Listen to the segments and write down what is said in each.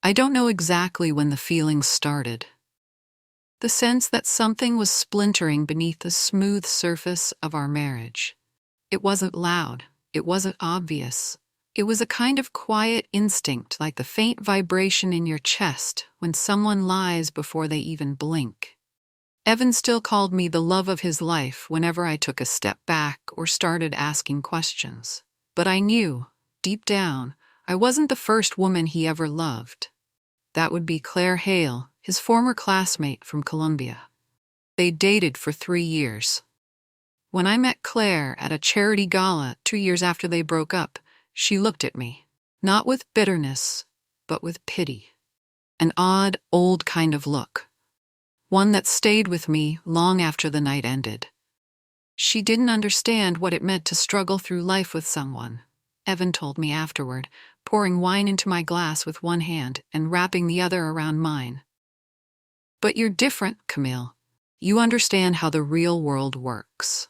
I don't know exactly when the feelings started. The sense that something was splintering beneath the smooth surface of our marriage. It wasn't loud. It wasn't obvious. It was a kind of quiet instinct, like the faint vibration in your chest when someone lies before they even blink. Evan still called me the love of his life whenever I took a step back or started asking questions. But I knew, deep down, I wasn't the first woman he ever loved. That would be Claire Hale, his former classmate from Columbia. They dated for 3 years. When I met Claire at a charity gala 2 years after they broke up, she looked at me, not with bitterness, but with pity. An odd, old kind of look. One that stayed with me long after the night ended. She didn't understand what it meant to struggle through life with someone, Evan told me afterward, pouring wine into my glass with one hand and wrapping the other around mine. But you're different, Camille. You understand how the real world works.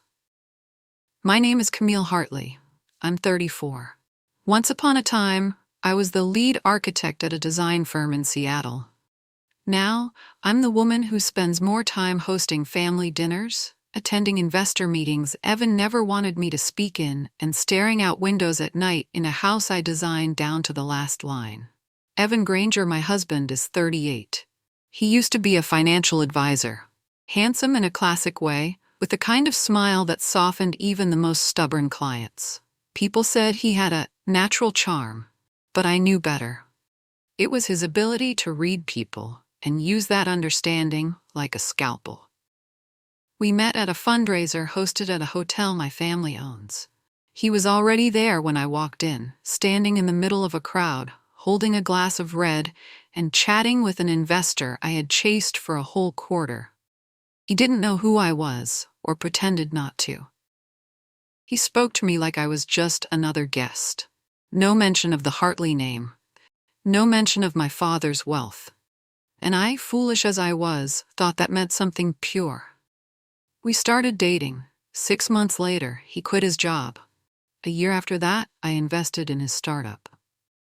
My name is Camille Hartley. I'm 34. Once upon a time, I was the lead architect at a design firm in Seattle. Now, I'm the woman who spends more time hosting family dinners, attending investor meetings Evan never wanted me to speak in, and staring out windows at night in a house I designed down to the last line. Evan Granger, my husband, is 38. He used to be a financial advisor, handsome in a classic way, with the kind of smile that softened even the most stubborn clients. People said he had a natural charm, but I knew better. It was his ability to read people and use that understanding like a scalpel. We met at a fundraiser hosted at a hotel my family owns. He was already there when I walked in, standing in the middle of a crowd, holding a glass of red and chatting with an investor I had chased for a whole quarter. He didn't know who I was, or pretended not to. He spoke to me like I was just another guest. No mention of the Hartley name. No mention of my father's wealth. And I, foolish as I was, thought that meant something pure. We started dating. 6 months later, he quit his job. A year after that, I invested in his startup.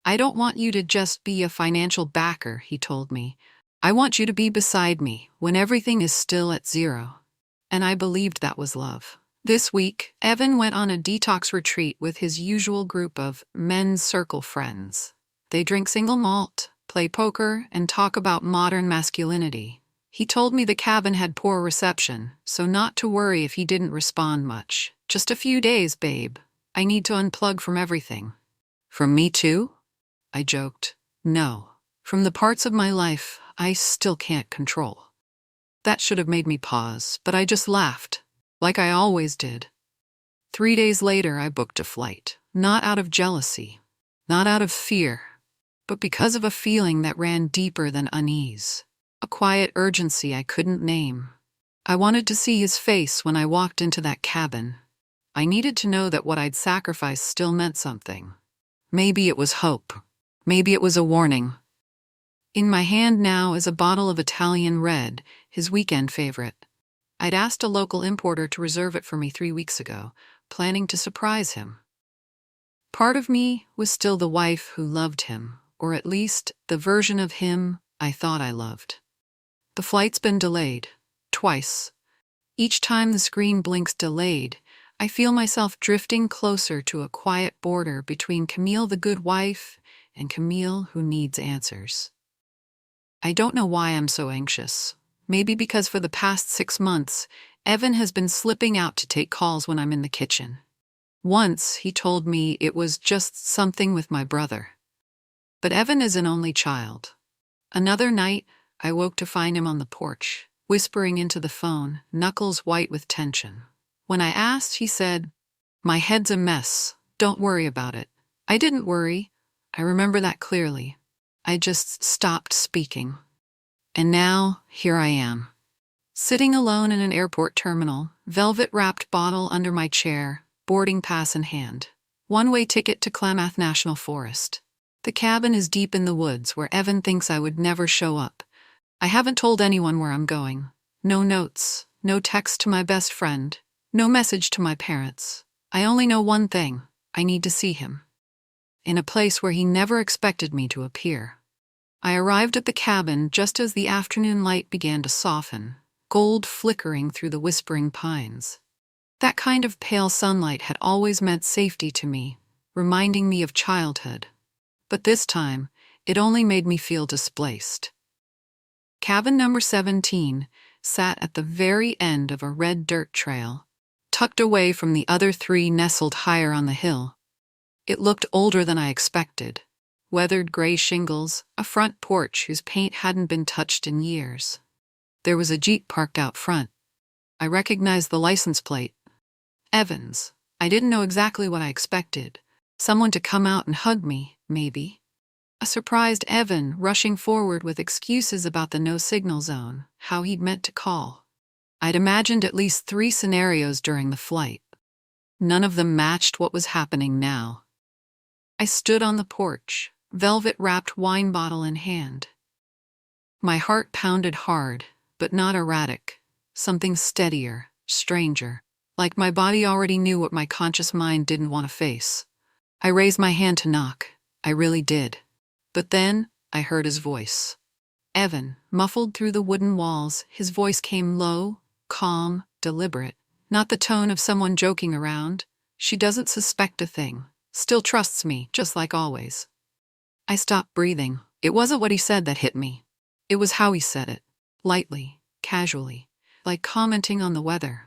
I don't want you to just be a financial backer, he told me. I want you to be beside me when everything is still at zero. And I believed that was love. This week, Evan went on a detox retreat with his usual group of men's circle friends. They drink single malt, play poker, and talk about modern masculinity. He told me the cabin had poor reception, so not to worry if he didn't respond much. Just a few days, babe. I need to unplug from everything. From me too? I joked. No. From the parts of my life I still can't control. That should have made me pause, but I just laughed, like I always did. 3 days later, I booked a flight. Not out of jealousy, not out of fear, but because of a feeling that ran deeper than unease. A quiet urgency I couldn't name. I wanted to see his face when I walked into that cabin. I needed to know that what I'd sacrificed still meant something. Maybe it was hope. Maybe it was a warning. In my hand now is a bottle of Italian Red, his weekend favorite. I'd asked a local importer to reserve it for me 3 weeks ago, planning to surprise him. Part of me was still the wife who loved him, or at least the version of him I thought I loved. The flight's been delayed, twice. Each time the screen blinks delayed, I feel myself drifting closer to a quiet border between Camille the good wife and Camille who needs answers. I don't know why I'm so anxious. Maybe because for the past 6 months, Evan has been slipping out to take calls when I'm in the kitchen. Once, he told me it was just something with my brother. But Evan is an only child. Another night, I woke to find him on the porch, whispering into the phone, knuckles white with tension. When I asked, he said, "My head's a mess. Don't worry about it." I didn't worry. I remember that clearly. I just stopped speaking. And now, here I am. Sitting alone in an airport terminal, velvet-wrapped bottle under my chair, boarding pass in hand. One-way ticket to Klamath National Forest. The cabin is deep in the woods where Evan thinks I would never show up. I haven't told anyone where I'm going. No notes, no text to my best friend, no message to my parents. I only know one thing. I need to see him. In a place where he never expected me to appear. I arrived at the cabin just as the afternoon light began to soften, gold flickering through the whispering pines. That kind of pale sunlight had always meant safety to me, reminding me of childhood. But this time, it only made me feel displaced. Cabin number 17 sat at the very end of a red dirt trail, tucked away from the other three nestled higher on the hill. It looked older than I expected. Weathered gray shingles, a front porch whose paint hadn't been touched in years. There was a Jeep parked out front. I recognized the license plate. Evans. I didn't know exactly what I expected. Someone to come out and hug me, maybe. A surprised Evan rushing forward with excuses about the no-signal zone, how he'd meant to call. I'd imagined at least 3 scenarios during the flight. None of them matched what was happening now. I stood on the porch, velvet-wrapped wine bottle in hand. My heart pounded hard, but not erratic. Something steadier, stranger, like my body already knew what my conscious mind didn't want to face. I raised my hand to knock. I really did. But then, I heard his voice. Evan, muffled through the wooden walls, his voice came low, calm, deliberate. Not the tone of someone joking around. She doesn't suspect a thing. Still trusts me, just like always. I stopped breathing. It wasn't what he said that hit me. It was how he said it. Lightly, casually, like commenting on the weather.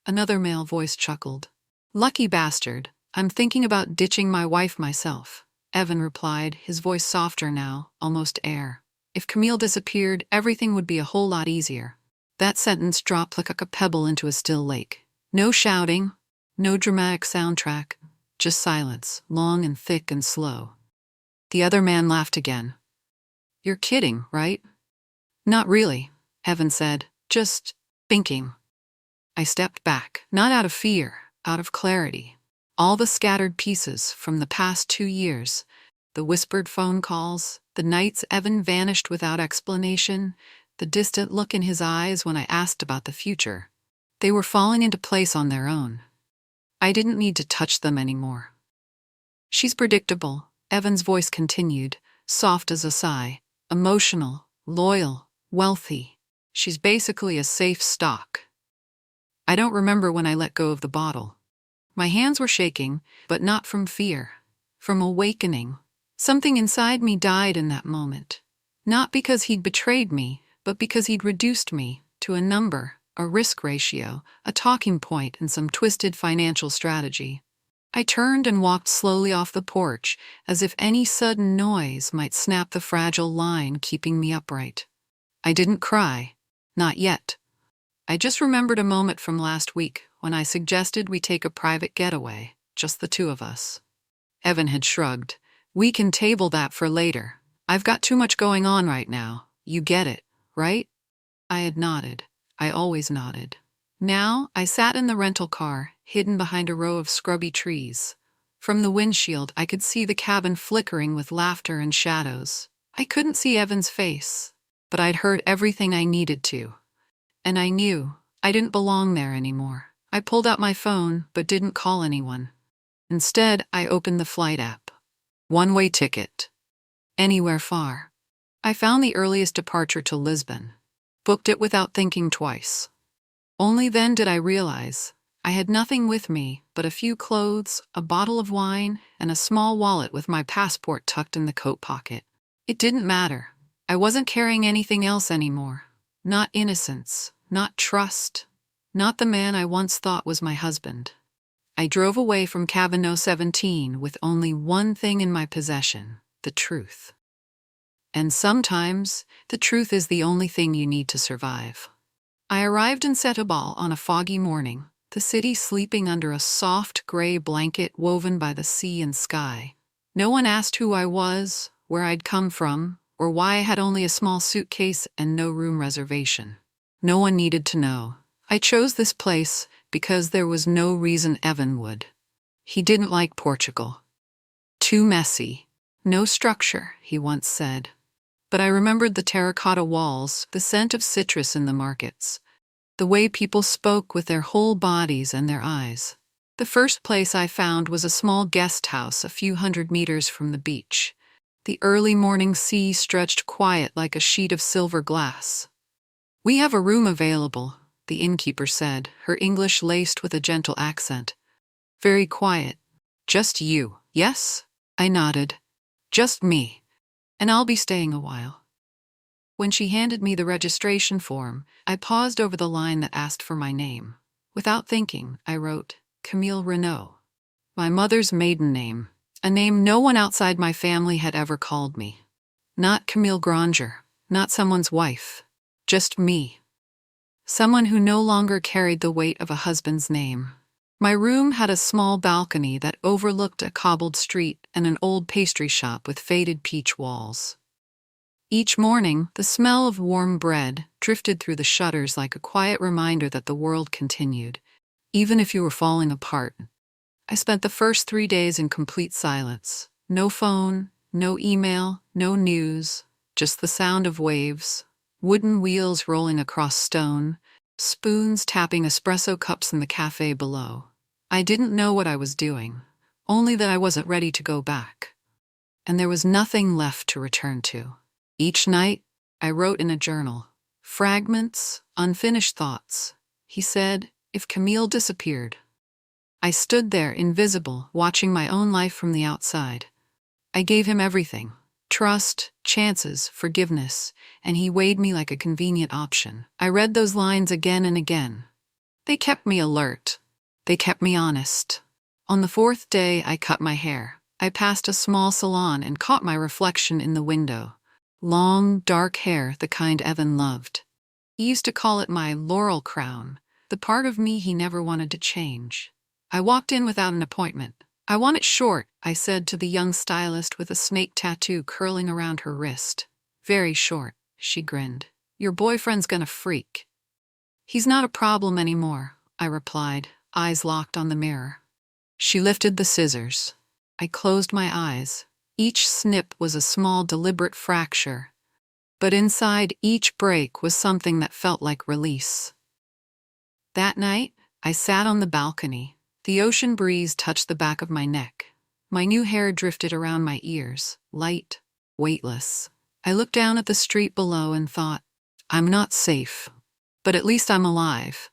Another male voice chuckled. Lucky bastard. I'm thinking about ditching my wife myself. Evan replied, his voice softer now, almost air. If Camille disappeared, everything would be a whole lot easier. That sentence dropped like a pebble into a still lake. No shouting, no dramatic soundtrack, just silence, long and thick and slow. The other man laughed again. You're kidding, right? Not really, Evan said, just thinking. I stepped back, not out of fear, out of clarity. All the scattered pieces from the past 2 years, the whispered phone calls, the nights Evan vanished without explanation, the distant look in his eyes when I asked about the future. They were falling into place on their own. I didn't need to touch them anymore. She's predictable, Evan's voice continued, soft as a sigh. Emotional, loyal, wealthy. She's basically a safe stock. I don't remember when I let go of the bottle. My hands were shaking, but not from fear, from awakening. Something inside me died in that moment. Not because he'd betrayed me, but because he'd reduced me to a number, a risk ratio, a talking point, and some twisted financial strategy. I turned and walked slowly off the porch, as if any sudden noise might snap the fragile line keeping me upright. I didn't cry. Not yet. I just remembered a moment from last week when I suggested we take a private getaway, just the 2 of us. Evan had shrugged. We can table that for later. I've got too much going on right now. You get it, right? I had nodded. I always nodded. Now, I sat in the rental car, hidden behind a row of scrubby trees. From the windshield, I could see the cabin flickering with laughter and shadows. I couldn't see Evan's face, but I'd heard everything I needed to. And I knew I didn't belong there anymore. I pulled out my phone, but didn't call anyone. Instead, I opened the flight app. One-way ticket. Anywhere far. I found the earliest departure to Lisbon. Booked it without thinking twice. Only then did I realize I had nothing with me but a few clothes, a bottle of wine, and a small wallet with my passport tucked in the coat pocket. It didn't matter. I wasn't carrying anything else anymore. Not innocence, not trust, not the man I once thought was my husband. I drove away from cabin No. 17 with only one thing in my possession, the truth. And sometimes, the truth is the only thing you need to survive. I arrived in Setúbal on a foggy morning, the city sleeping under a soft gray blanket woven by the sea and sky. No one asked who I was, where I'd come from, or why I had only a small suitcase and no room reservation. No one needed to know. I chose this place because there was no reason Evan would. He didn't like Portugal. Too messy. No structure, he once said. But I remembered the terracotta walls, the scent of citrus in the markets, the way people spoke with their whole bodies and their eyes. The first place I found was a small guest house a few hundred meters from the beach. The early morning sea stretched quiet like a sheet of silver glass. "We have a room available," the innkeeper said, her English laced with a gentle accent. "Very quiet. Just you, yes?" I nodded. "Just me. And I'll be staying a while." When she handed me the registration form, I paused over the line that asked for my name. Without thinking, I wrote, Camille Renaud. My mother's maiden name, a name no one outside my family had ever called me. Not Camille Granger, not someone's wife. Just me. Someone who no longer carried the weight of a husband's name. My room had a small balcony that overlooked a cobbled street and an old pastry shop with faded peach walls. Each morning, the smell of warm bread drifted through the shutters like a quiet reminder that the world continued, even if you were falling apart. I spent the first 3 days in complete silence. No phone, no email, no news, just the sound of waves, wooden wheels rolling across stone, spoons tapping espresso cups in the cafe below. I didn't know what I was doing, only that I wasn't ready to go back. And there was nothing left to return to. Each night, I wrote in a journal. Fragments, unfinished thoughts. He said, if Camille disappeared. I stood there, invisible, watching my own life from the outside. I gave him everything. Trust, chances, forgiveness, and he weighed me like a convenient option. I read those lines again and again. They kept me alert. They kept me honest. On the 4th day, I cut my hair. I passed a small salon and caught my reflection in the window. Long, dark hair, the kind Evan loved. He used to call it my laurel crown, the part of me he never wanted to change. I walked in without an appointment. "I want it short," I said to the young stylist with a snake tattoo curling around her wrist. "Very short," she grinned. "Your boyfriend's gonna freak." "He's not a problem anymore," I replied, eyes locked on the mirror. She lifted the scissors. I closed my eyes. Each snip was a small, deliberate fracture, but inside each break was something that felt like release. That night, I sat on the balcony. The ocean breeze touched the back of my neck. My new hair drifted around my ears, light, weightless. I looked down at the street below and thought, I'm not safe, but at least I'm alive.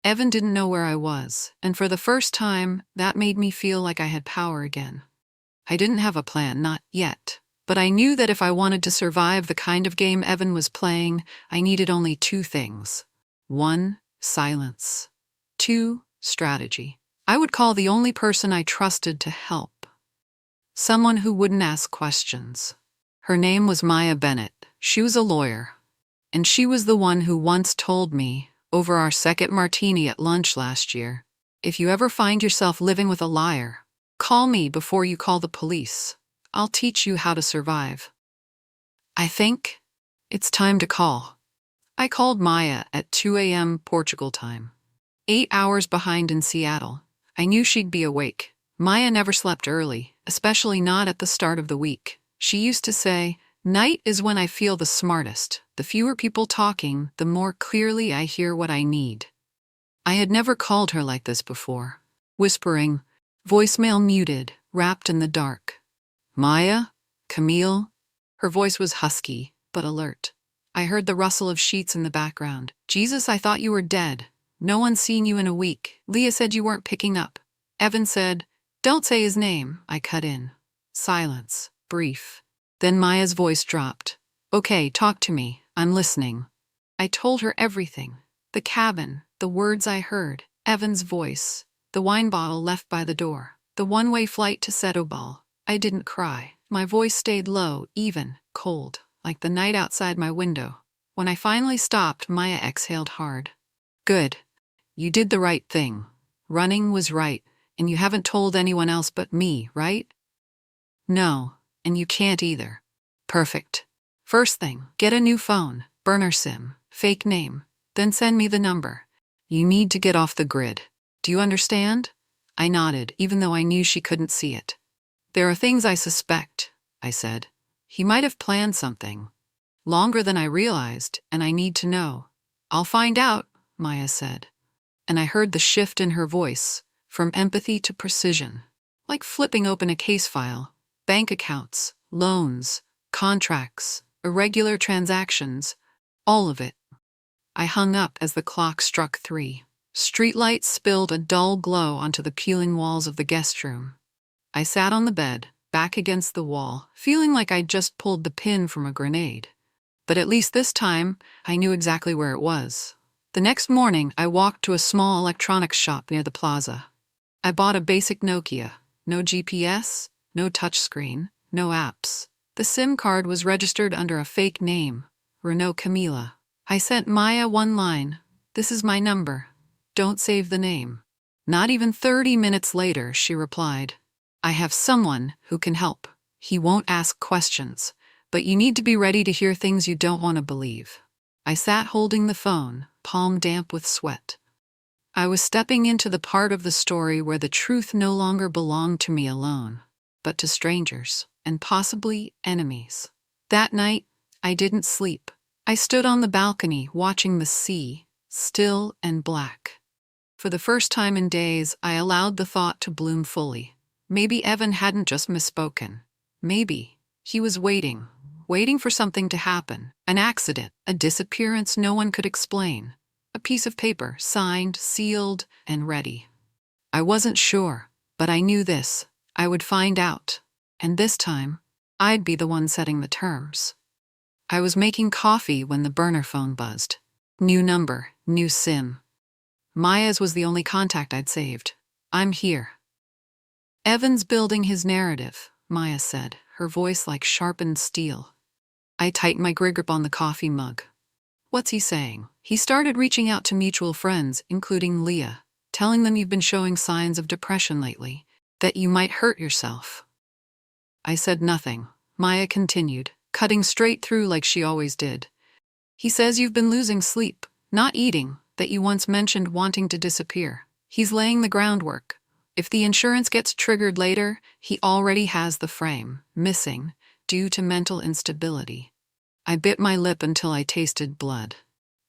Evan didn't know where I was, and for the first time, that made me feel like I had power again. I didn't have a plan, not yet, but I knew that if I wanted to survive the kind of game Evan was playing, I needed only 2 things. 1, silence. 2, strategy. I would call the only person I trusted to help. Someone who wouldn't ask questions. Her name was Maya Bennett. She was a lawyer, and she was the one who once told me, over our second martini at lunch last year, if you ever find yourself living with a liar, call me before you call the police. I'll teach you how to survive. I think it's time to call. I called Maya at 2 a.m. Portugal time. 8 hours behind in Seattle. I knew she'd be awake. Maya never slept early, especially not at the start of the week. She used to say, night is when I feel the smartest. The fewer people talking, the more clearly I hear what I need. I had never called her like this before. Whispering, voicemail muted, wrapped in the dark. Maya? Camille? Her voice was husky, but alert. I heard the rustle of sheets in the background. Jesus, I thought you were dead. No one's seen you in a week. Leah said you weren't picking up. Evan said, don't say his name. I cut in. Silence. Brief. Then Maya's voice dropped. Okay, talk to me. I'm listening. I told her everything. The cabin, the words I heard, Evan's voice, the wine bottle left by the door, the one-way flight to Setobal. I didn't cry. My voice stayed low, even, cold, like the night outside my window. When I finally stopped, Maya exhaled hard. Good. You did the right thing. Running was right, and you haven't told anyone else but me, right? No, and you can't either. Perfect. First thing, get a new phone, burner SIM, fake name, then send me the number. You need to get off the grid. Do you understand? I nodded, even though I knew she couldn't see it. There are things I suspect, I said. He might have planned something. Longer than I realized, and I need to know. I'll find out, Maya said. And I heard the shift in her voice, from empathy to precision. Like flipping open a case file, bank accounts, loans, contracts, irregular transactions, all of it. I hung up as the clock struck 3. Streetlights spilled a dull glow onto the peeling walls of the guest room. I sat on the bed, back against the wall, feeling like I'd just pulled the pin from a grenade. But at least this time, I knew exactly where it was. The next morning, I walked to a small electronics shop near the plaza. I bought a basic Nokia. No GPS, no touchscreen, no apps. The SIM card was registered under a fake name, Renault Camila. I sent Maya one line, "This is my number. Don't save the name." Not even 30 minutes later, she replied, "I have someone who can help. He won't ask questions, but you need to be ready to hear things you don't want to believe." I sat holding the phone, palm damp with sweat. I was stepping into the part of the story where the truth no longer belonged to me alone, but to strangers, and possibly enemies. That night, I didn't sleep. I stood on the balcony watching the sea, still and black. For the first time in days, I allowed the thought to bloom fully. Maybe Evan hadn't just misspoken. Maybe he was waiting for something to happen, an accident, a disappearance no one could explain. A piece of paper, signed, sealed, and ready. I wasn't sure, but I knew this. I would find out. And this time, I'd be the one setting the terms. I was making coffee when the burner phone buzzed. New number, new SIM. Maya's was the only contact I'd saved. "I'm here." "Evan's building his narrative," Maya said, her voice like sharpened steel. I tightened my grip on the coffee mug. "What's he saying?" "He started reaching out to mutual friends, including Leah, telling them you've been showing signs of depression lately, that you might hurt yourself." I said nothing. Maya continued, cutting straight through like she always did. "He says you've been losing sleep, not eating, that you once mentioned wanting to disappear. He's laying the groundwork. If the insurance gets triggered later, he already has the frame, missing, due to mental instability." I bit my lip until I tasted blood.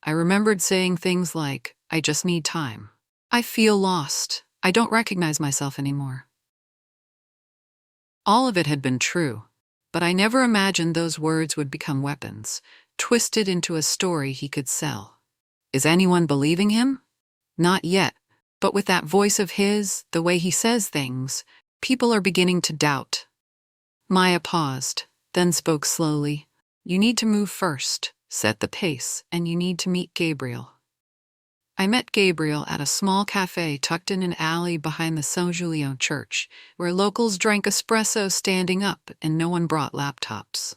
I remembered saying things like, "I just need time. I feel lost. I don't recognize myself anymore." All of it had been true, but I never imagined those words would become weapons, twisted into a story he could sell. Is anyone believing him? Not yet, but with that voice of his, the way he says things, people are beginning to doubt. Maya paused, then spoke slowly. "You need to move first, set the pace, and you need to meet Gabriel." I met Gabriel at a small cafe tucked in an alley behind the Saint Julien church, where locals drank espresso standing up and no one brought laptops.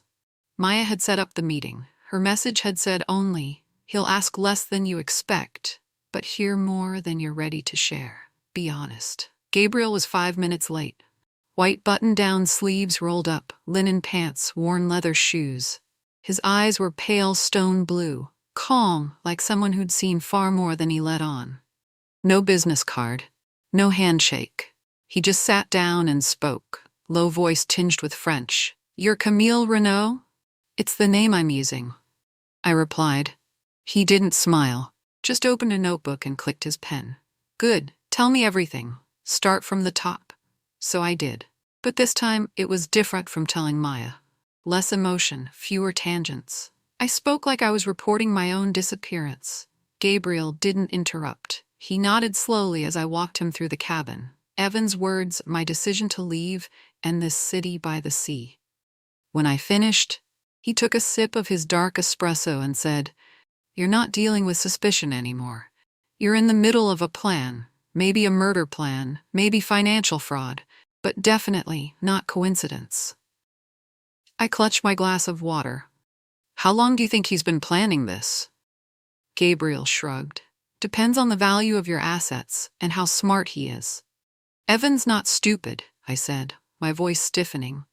Maya had set up the meeting. Her message had said only, "He'll ask less than you expect, but hear more than you're ready to share. Be honest." Gabriel was 5 minutes late. White button-down sleeves rolled up, linen pants, worn leather shoes. His eyes were pale stone blue, calm, like someone who'd seen far more than he let on. No business card, no handshake. He just sat down and spoke, low voice tinged with French. "You're Camille Renault?" "It's the name I'm using," I replied. He didn't smile, just opened a notebook and clicked his pen. "Good, tell me everything. Start from the top." So I did. But this time, it was different from telling Maya. Less emotion, fewer tangents. I spoke like I was reporting my own disappearance. Gabriel didn't interrupt. He nodded slowly as I walked him through the cabin. Evan's words, my decision to leave, and this city by the sea. When I finished, he took a sip of his dark espresso and said, "You're not dealing with suspicion anymore. You're in the middle of a plan, maybe a murder plan, maybe financial fraud, but definitely not coincidence." I clutched my glass of water. "How long do you think he's been planning this?" Gabriel shrugged. "Depends on the value of your assets and how smart he is." "Evan's not stupid," I said, my voice stiffening.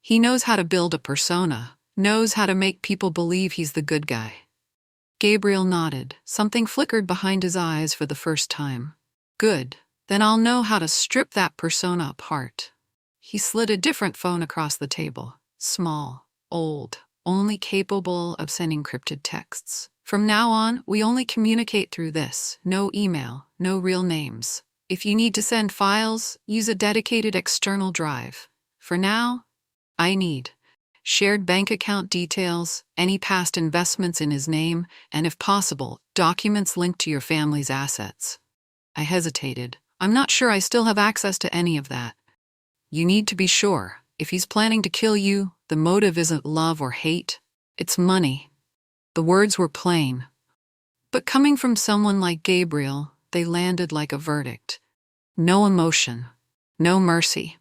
"He knows how to build a persona, knows how to make people believe he's the good guy." Gabriel nodded. Something flickered behind his eyes for the first time. "Good. Then I'll know how to strip that persona apart." He slid a different phone across the table. Small, old, only capable of sending encrypted texts. "From now on, we only communicate through this. No email, no real names. If you need to send files, use a dedicated external drive. For now, I need shared bank account details, any past investments in his name, and if possible, documents linked to your family's assets. I hesitated. I'm not sure I still have access to any of that. You need to be sure. If he's planning to kill you, the motive isn't love or hate. It's money. The words were plain. But coming from someone like Gabriel, they landed like a verdict. No emotion. No mercy.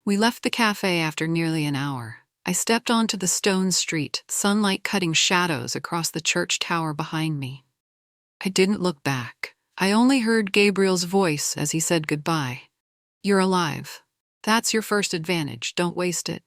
We left the cafe after nearly an hour. I stepped onto the stone street, sunlight cutting shadows across the church tower behind me. I didn't look back. I only heard Gabriel's voice as he said goodbye. You're alive. That's your first advantage, don't waste it.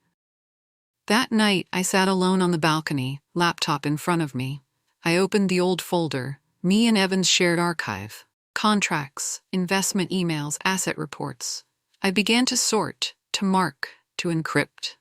That night, I sat alone on the balcony, laptop in front of me. I opened the old folder, me and Evan's shared archive. Contracts, investment emails, asset reports. I began to sort, to mark, to encrypt.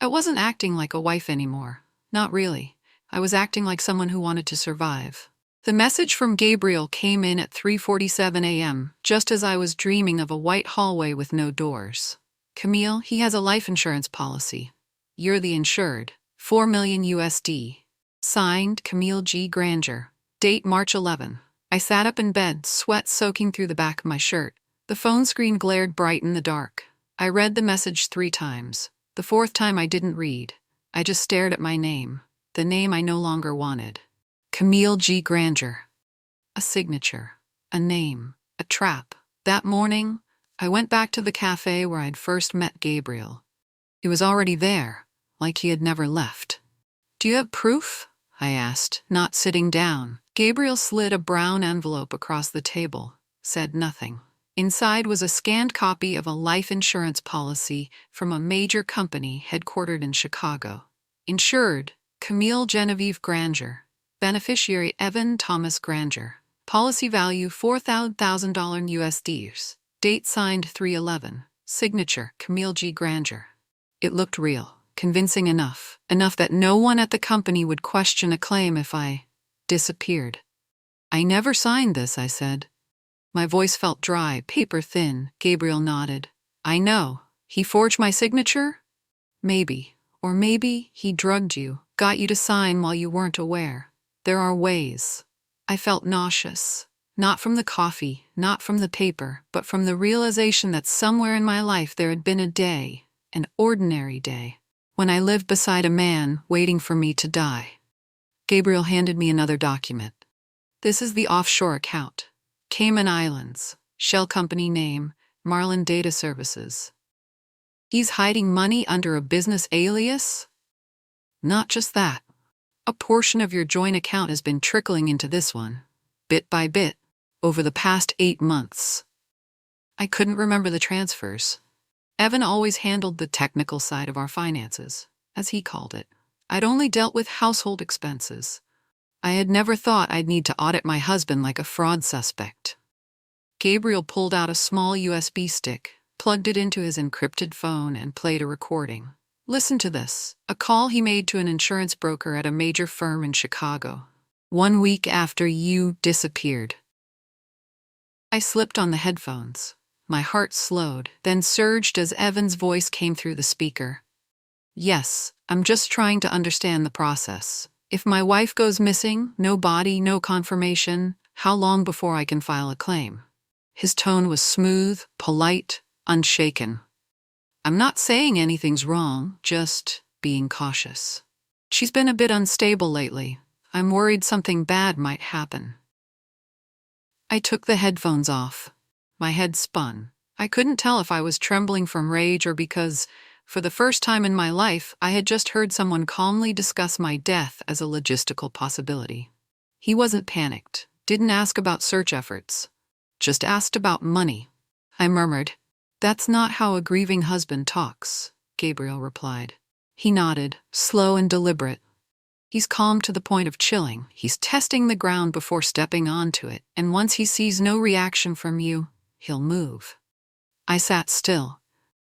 I wasn't acting like a wife anymore. Not really. I was acting like someone who wanted to survive. The message from Gabriel came in at 3:47 a.m., just as I was dreaming of a white hallway with no doors. Camille, he has a life insurance policy. You're the insured. $4 million USD. Signed, Camille G. Granger. Date March 11. I sat up in bed, sweat soaking through the back of my shirt. The phone screen glared bright in the dark. I read the message 3 times. The 4th time I didn't read. I just stared at my name. The name I no longer wanted. Camille G. Granger. A signature. A name. A trap. That morning, I went back to the cafe where I'd first met Gabriel. He was already there, like he had never left. Do you have proof? I asked, not sitting down. Gabriel slid a brown envelope across the table, said nothing. Inside was a scanned copy of a life insurance policy from a major company headquartered in Chicago. Insured, Camille Genevieve Granger. Beneficiary Evan Thomas Granger. Policy value $4,000 USD. Date signed 3/11. Signature Camille G. Granger. It looked real, convincing enough that no one at the company would question a claim if I disappeared. I never signed this, I said. My voice felt dry, paper thin. Gabriel nodded. I know. He forged my signature? Maybe. Or maybe he drugged you, got you to sign while you weren't aware. There are ways. I felt nauseous. Not from the coffee, not from the paper, but from the realization that somewhere in my life there had been a day, an ordinary day, when I lived beside a man waiting for me to die. Gabriel handed me another document. This is the offshore account. Cayman Islands. Shell company name, Marlin Data Services. He's hiding money under a business alias? Not just that. A portion of your joint account has been trickling into this one, bit by bit, over the past 8 months. I couldn't remember the transfers. Evan always handled the technical side of our finances, as he called it. I'd only dealt with household expenses. I had never thought I'd need to audit my husband like a fraud suspect. Gabriel pulled out a small USB stick, plugged it into his encrypted phone, and played a recording. Listen to this, a call he made to an insurance broker at a major firm in Chicago. 1 week after you disappeared. I slipped on the headphones. My heart slowed, then surged as Evan's voice came through the speaker. Yes, I'm just trying to understand the process. If my wife goes missing, no body, no confirmation, how long before I can file a claim? His tone was smooth, polite, unshaken. I'm not saying anything's wrong, just being cautious. She's been a bit unstable lately. I'm worried something bad might happen. I took the headphones off. My head spun. I couldn't tell if I was trembling from rage or because, for the first time in my life, I had just heard someone calmly discuss my death as a logistical possibility. He wasn't panicked, didn't ask about search efforts, just asked about money. I murmured, "That's not how a grieving husband talks," Gabriel replied. He nodded, slow and deliberate. He's calm to the point of chilling. He's testing the ground before stepping onto it, and once he sees no reaction from you, he'll move. I sat still,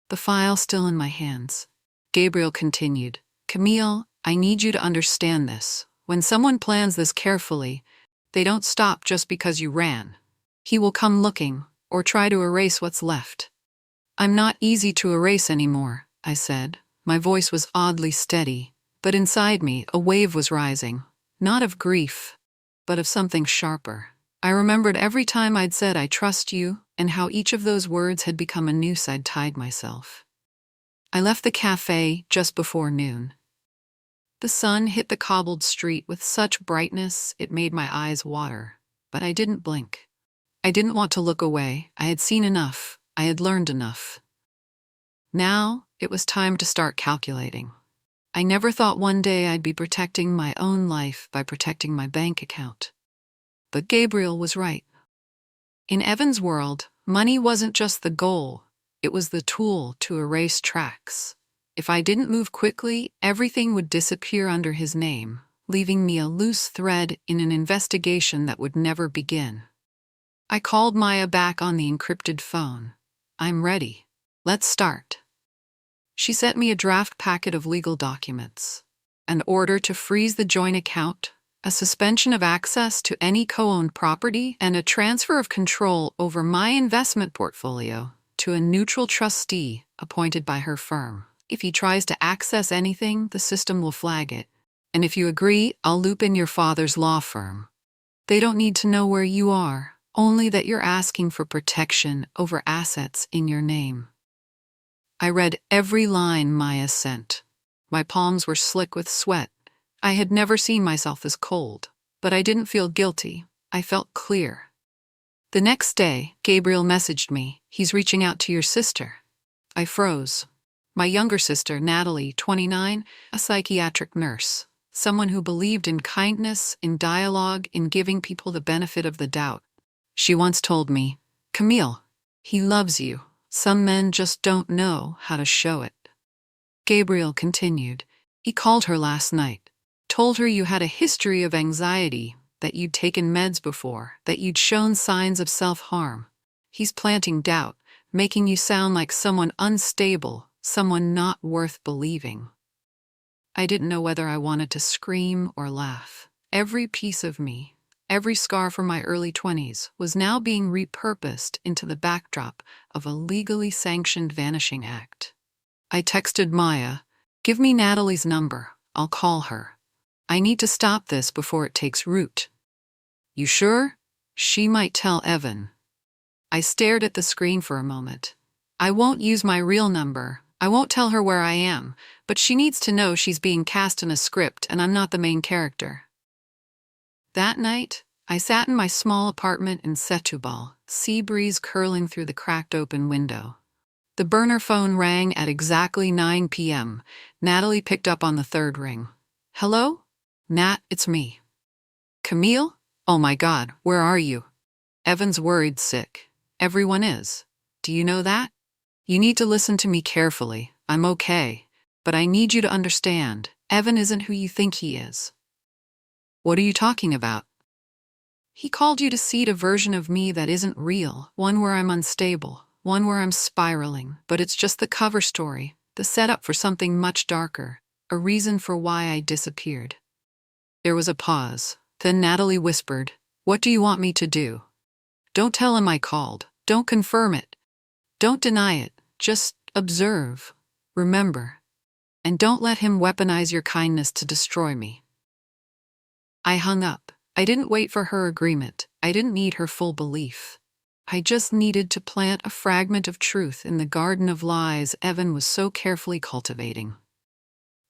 the file still in my hands. Gabriel continued, "Camille, I need you to understand this. When someone plans this carefully, they don't stop just because you ran. He will come looking, or try to erase what's left." I'm not easy to erase anymore, I said. My voice was oddly steady. But inside me, a wave was rising, not of grief, but of something sharper. I remembered every time I'd said, "I trust you," and how each of those words had become a noose I'd tied myself. I left the cafe just before noon. The sun hit the cobbled street with such brightness it made my eyes water, but I didn't blink. I didn't want to look away. I had seen enough. I had learned enough. Now, it was time to start calculating. I never thought one day I'd be protecting my own life by protecting my bank account. But Gabriel was right. In Evan's world, money wasn't just the goal, it was the tool to erase tracks. If I didn't move quickly, everything would disappear under his name, leaving me a loose thread in an investigation that would never begin. I called Maya back on the encrypted phone. "I'm ready. Let's start." She sent me a draft packet of legal documents, an order to freeze the joint account, a suspension of access to any co-owned property, and a transfer of control over my investment portfolio to a neutral trustee appointed by her firm. If he tries to access anything, the system will flag it. And if you agree, I'll loop in your father's law firm. They don't need to know where you are, only that you're asking for protection over assets in your name. I read every line Maya sent. My palms were slick with sweat. I had never seen myself this cold, but I didn't feel guilty. I felt clear. The next day, Gabriel messaged me, "He's reaching out to your sister." I froze. My younger sister, Natalie, 29, a psychiatric nurse, someone who believed in kindness, in dialogue, in giving people the benefit of the doubt. She once told me, "Camille, he loves you. Some men just don't know how to show it." Gabriel continued, "He called her last night, told her you had a history of anxiety, that you'd taken meds before, that you'd shown signs of self-harm. He's planting doubt, making you sound like someone unstable, someone not worth believing." I didn't know whether I wanted to scream or laugh. Every piece of me, every scar from my early 20s, was now being repurposed into the backdrop of a legally sanctioned vanishing act. I texted Maya, "Give me Natalie's number. I'll call her. I need to stop this before it takes root." "You sure? She might tell Evan." I stared at the screen for a moment. "I won't use my real number. I won't tell her where I am, but she needs to know she's being cast in a script and I'm not the main character." That night, I sat in my small apartment in Setúbal, sea breeze curling through the cracked open window. The burner phone rang at exactly 9 p.m. Natalie picked up on the third ring. "Hello? Nat, it's me." "Camille? Oh my God, where are you?" "Evan's worried sick. Everyone is. Do you know that? You need to listen to me carefully. I'm okay, but I need you to understand, Evan isn't who you think he is." "What are you talking about?" "He called you to seed a version of me that isn't real, one where I'm unstable, one where I'm spiraling, but it's just the cover story, the setup for something much darker, a reason for why I disappeared." There was a pause. Then Natalie whispered, "What do you want me to do?" "Don't tell him I called. Don't confirm it. Don't deny it. Just observe. Remember. And don't let him weaponize your kindness to destroy me." I hung up. I didn't wait for her agreement. I didn't need her full belief. I just needed to plant a fragment of truth in the garden of lies Evan was so carefully cultivating.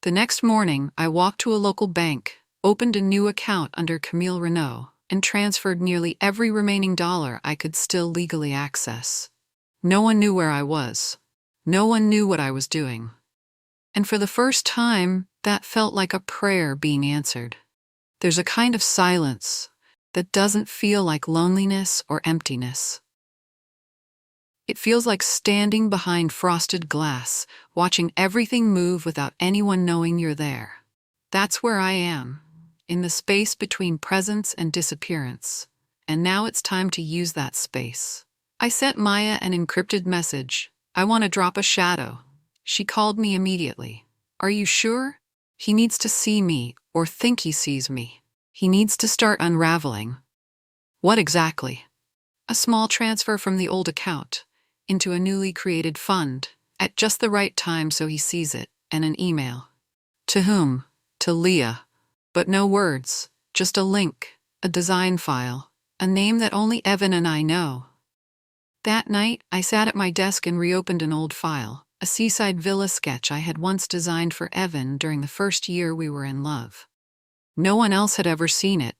The next morning, I walked to a local bank, opened a new account under Camille Renault, and transferred nearly every remaining dollar I could still legally access. No one knew where I was. No one knew what I was doing. And for the first time, that felt like a prayer being answered. There's a kind of silence that doesn't feel like loneliness or emptiness. It feels like standing behind frosted glass, watching everything move without anyone knowing you're there. That's where I am, in the space between presence and disappearance. And now it's time to use that space. I sent Maya an encrypted message. "I want to drop a shadow." She called me immediately. "Are you sure?" "He needs to see me, or think he sees me. He needs to start unraveling." "What exactly?" "A small transfer from the old account into a newly created fund, at just the right time so he sees it, and an email." "To whom?" To Leah. But no words, just a link, a design file, a name that only Evan and I know. That night, I sat at my desk and reopened an old file, a seaside villa sketch I had once designed for Evan during the first year we were in love. No one else had ever seen it.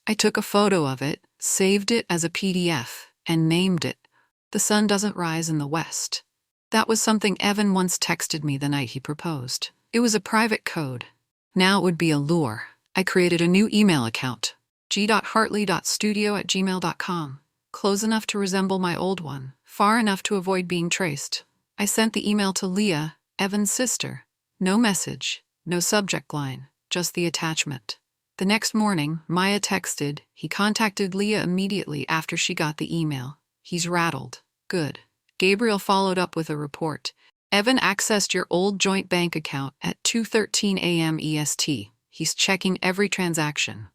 I took a photo of it, saved it as a PDF, and named it, "The Sun Doesn't Rise in the West." That was something Evan once texted me the night he proposed. It was a private code. Now it would be a lure. I created a new email account, g.hartley.studio@gmail.com. Close enough to resemble my old one, far enough to avoid being traced. I sent the email to Leah, Evan's sister. No message, no subject line, just the attachment. The next morning, Maya texted, "He contacted Leah immediately after she got the email. He's rattled." Good. Gabriel followed up with a report. "Evan accessed your old joint bank account at 2:13 a.m. EST. He's checking every transaction."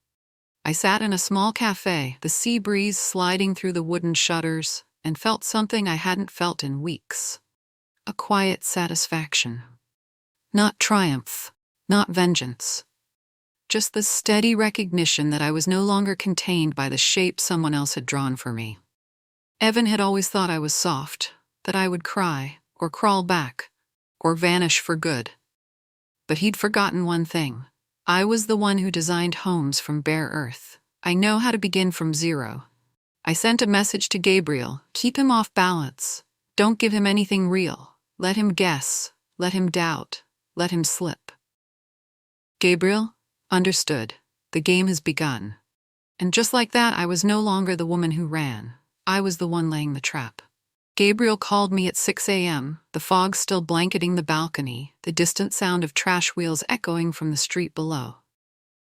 I sat in a small cafe, the sea breeze sliding through the wooden shutters, and felt something I hadn't felt in weeks. A quiet satisfaction. Not triumph, not vengeance. Just the steady recognition that I was no longer contained by the shape someone else had drawn for me. Evan had always thought I was soft, that I would cry, or crawl back, or vanish for good. But he'd forgotten one thing. I was the one who designed homes from bare earth. I know how to begin from zero. I sent a message to Gabriel. Keep him off balance. Don't give him anything real. Let him guess. Let him doubt. Let him slip. Gabriel? Understood. The game has begun. And just like that, I was no longer the woman who ran. I was the one laying the trap. Gabriel called me at 6 a.m., the fog still blanketing the balcony, the distant sound of trash wheels echoing from the street below.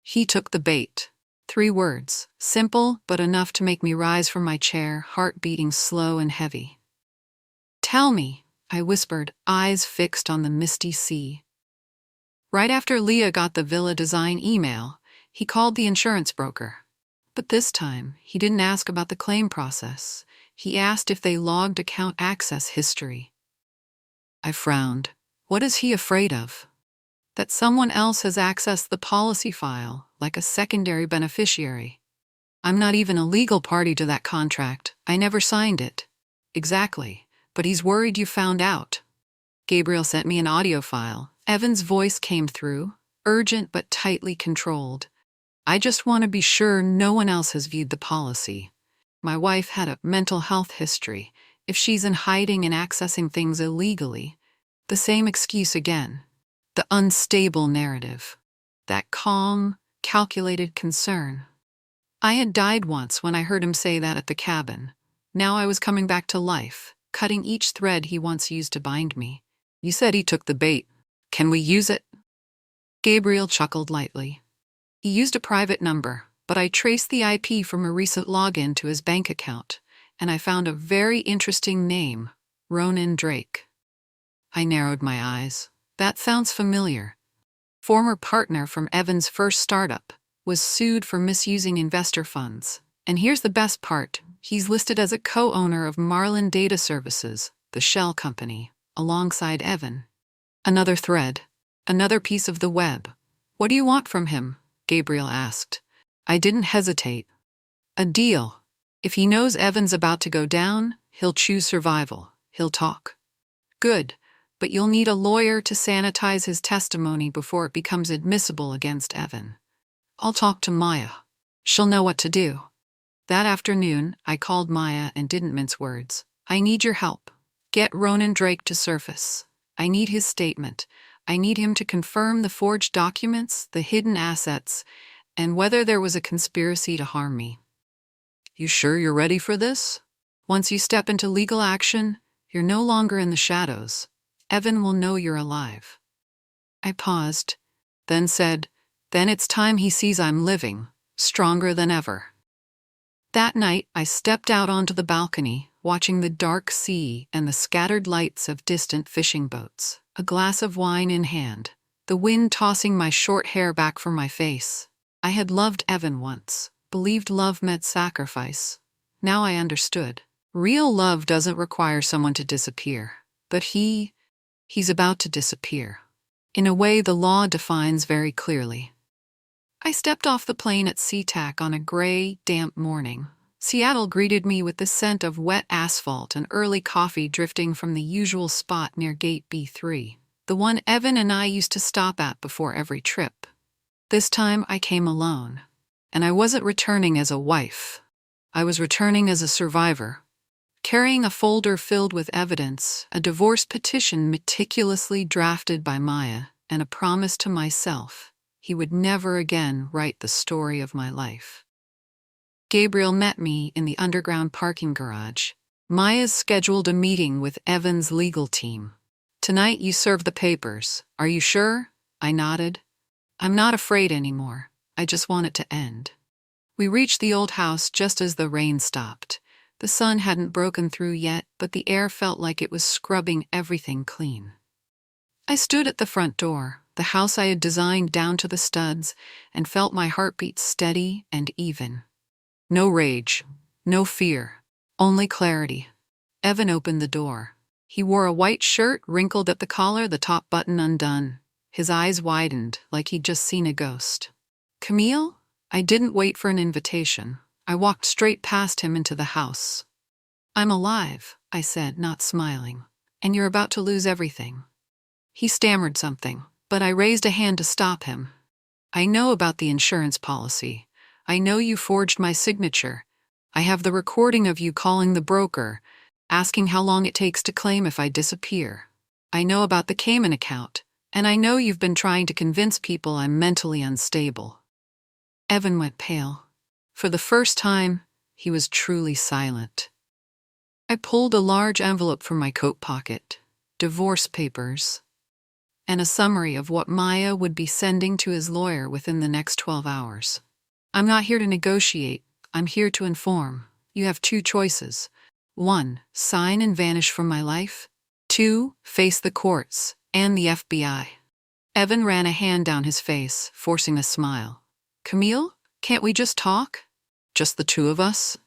He took the bait. 3 words, simple but enough to make me rise from my chair, heart beating slow and heavy. "Tell me," I whispered, eyes fixed on the misty sea. Right after Leah got the villa design email, he called the insurance broker. But this time, he didn't ask about the claim process. He asked if they logged account access history. I frowned. What is he afraid of? That someone else has accessed the policy file, like a secondary beneficiary. I'm not even a legal party to that contract. I never signed it. Exactly. But he's worried you found out. Gabriel sent me an audio file. Evan's voice came through, urgent but tightly controlled. "I just want to be sure no one else has viewed the policy. My wife had a mental health history. If she's in hiding and accessing things illegally, the same excuse again. The unstable narrative. That calm, calculated concern. I had died once when I heard him say that at the cabin. Now I was coming back to life, cutting each thread he once used to bind me. You said he took the bait. Can we use it?" Gabriel chuckled lightly. He used a private number, but I traced the IP from a recent login to his bank account, and I found a very interesting name, Ronan Drake. I narrowed my eyes. That sounds familiar. Former partner from Evan's first startup, was sued for misusing investor funds. And here's the best part. He's listed as a co-owner of Marlin Data Services, the shell company, alongside Evan. Another thread. Another piece of the web. "What do you want from him?" Gabriel asked. I didn't hesitate. "A deal. If he knows Evan's about to go down, he'll choose survival. He'll talk." "Good, but you'll need a lawyer to sanitize his testimony before it becomes admissible against Evan." "I'll talk to Maya. She'll know what to do." That afternoon, I called Maya and didn't mince words. "I need your help. Get Ronan Drake to surface. I need his statement. I need him to confirm the forged documents, the hidden assets, and whether there was a conspiracy to harm me." "You sure you're ready for this? Once you step into legal action, you're no longer in the shadows. Evan will know you're alive." I paused, then said, "Then it's time he sees I'm living, stronger than ever." That night, I stepped out onto the balcony, watching the dark sea and the scattered lights of distant fishing boats, a glass of wine in hand, the wind tossing my short hair back from my face. I had loved Evan once, believed love meant sacrifice. Now I understood. Real love doesn't require someone to disappear, but he's about to disappear. In a way the law defines very clearly. I stepped off the plane at SeaTac on a gray, damp morning. Seattle greeted me with the scent of wet asphalt and early coffee drifting from the usual spot near Gate B3, the one Evan and I used to stop at before every trip. This time I came alone. And I wasn't returning as a wife. I was returning as a survivor, carrying a folder filled with evidence, a divorce petition meticulously drafted by Maya, and a promise to myself he would never again write the story of my life. Gabriel met me in the underground parking garage. Maya's scheduled a meeting with Evan's legal team. "Tonight you serve the papers. Are you sure?" I nodded. "I'm not afraid anymore. I just want it to end." We reached the old house just as the rain stopped. The sun hadn't broken through yet, but the air felt like it was scrubbing everything clean. I stood at the front door, the house I had designed down to the studs, and felt my heartbeat steady and even. No rage, no fear, only clarity. Evan opened the door. He wore a white shirt wrinkled at the collar, the top button undone. His eyes widened like he'd just seen a ghost. "Camille?" I didn't wait for an invitation. I walked straight past him into the house. "I'm alive," I said, not smiling. "And you're about to lose everything." He stammered something, but I raised a hand to stop him. "I know about the insurance policy. I know you forged my signature. I have the recording of you calling the broker, asking how long it takes to claim if I disappear. I know about the Cayman account, and I know you've been trying to convince people I'm mentally unstable." Evan went pale. For the first time, he was truly silent. I pulled a large envelope from my coat pocket, divorce papers, and a summary of what Maya would be sending to his lawyer within the next 12 hours. "I'm not here to negotiate. I'm here to inform. You have two choices. 1. Sign and vanish from my life. 2. Face the courts and the FBI. Evan ran a hand down his face, forcing a smile. "Camille, can't we just talk? Just the two of us?"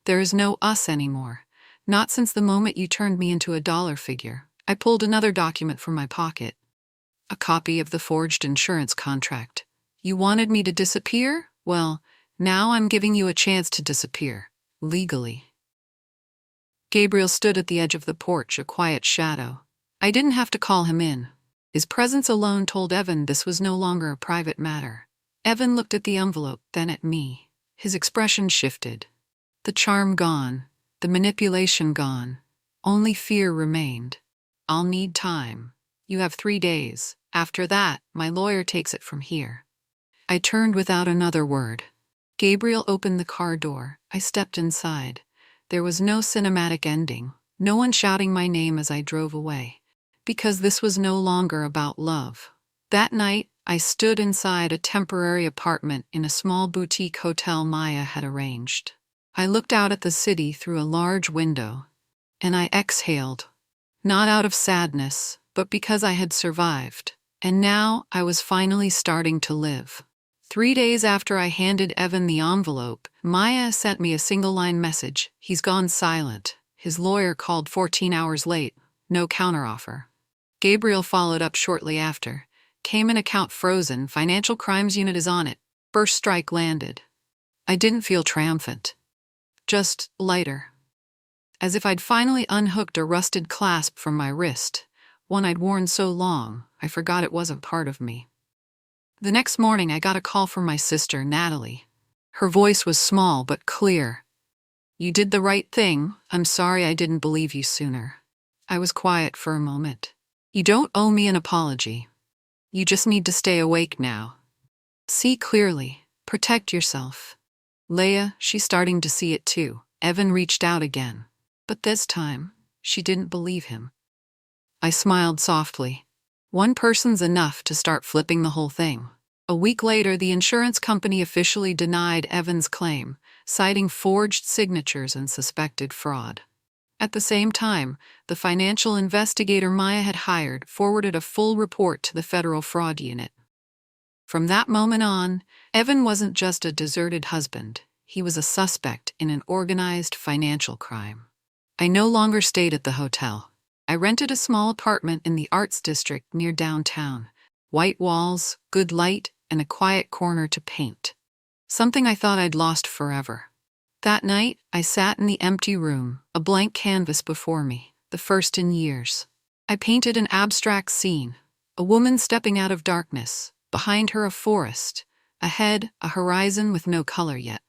"There is no us anymore. Not since the moment you turned me into a dollar figure." I pulled another document from my pocket. A copy of the forged insurance contract. "You wanted me to disappear? Well, now I'm giving you a chance to disappear. Legally." Gabriel stood at the edge of the porch, a quiet shadow. I didn't have to call him in. His presence alone told Evan this was no longer a private matter. Evan looked at the envelope, then at me. His expression shifted. The charm gone, the manipulation gone. Only fear remained. "I'll need time. You have 3 days. After that, my lawyer takes it from here." I turned without another word. Gabriel opened the car door. I stepped inside. There was no cinematic ending, no one shouting my name as I drove away, because this was no longer about love. That night, I stood inside a temporary apartment in a small boutique hotel Maya had arranged. I looked out at the city through a large window, and I exhaled, not out of sadness, but because I had survived, and now I was finally starting to live. 3 days after I handed Evan the envelope, Maya sent me a single-line message. "He's gone silent. His lawyer called 14 hours late. No counteroffer." Gabriel followed up shortly after. "Cayman account frozen. Financial crimes unit is on it. First strike landed." I didn't feel triumphant. Just lighter. As if I'd finally unhooked a rusted clasp from my wrist, one I'd worn so long, I forgot it wasn't part of me. The next morning I got a call from my sister, Natalie. Her voice was small but clear. "You did the right thing. I'm sorry I didn't believe you sooner." I was quiet for a moment. "You don't owe me an apology. You just need to stay awake now. See clearly. Protect yourself." Leia, she's starting to see it too. Evan reached out again. But this time, she didn't believe him. I smiled softly. One person's enough to start flipping the whole thing. A week later, the insurance company officially denied Evan's claim, citing forged signatures and suspected fraud. At the same time, the financial investigator Maya had hired forwarded a full report to the federal fraud unit. From that moment on, Evan wasn't just a deserted husband. He was a suspect in an organized financial crime. I no longer stayed at the hotel. I rented a small apartment in the arts district near downtown. White walls, good light, and a quiet corner to paint. Something I thought I'd lost forever. That night, I sat in the empty room, a blank canvas before me, the first in years. I painted an abstract scene, a woman stepping out of darkness, behind her a forest, ahead a horizon with no color yet.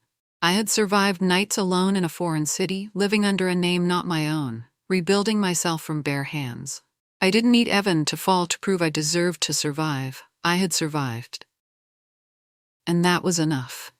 I had survived nights alone in a foreign city, living under a name not my own, rebuilding myself from bare hands. I didn't need Evan to fall to prove I deserved to survive. I had survived. And that was enough.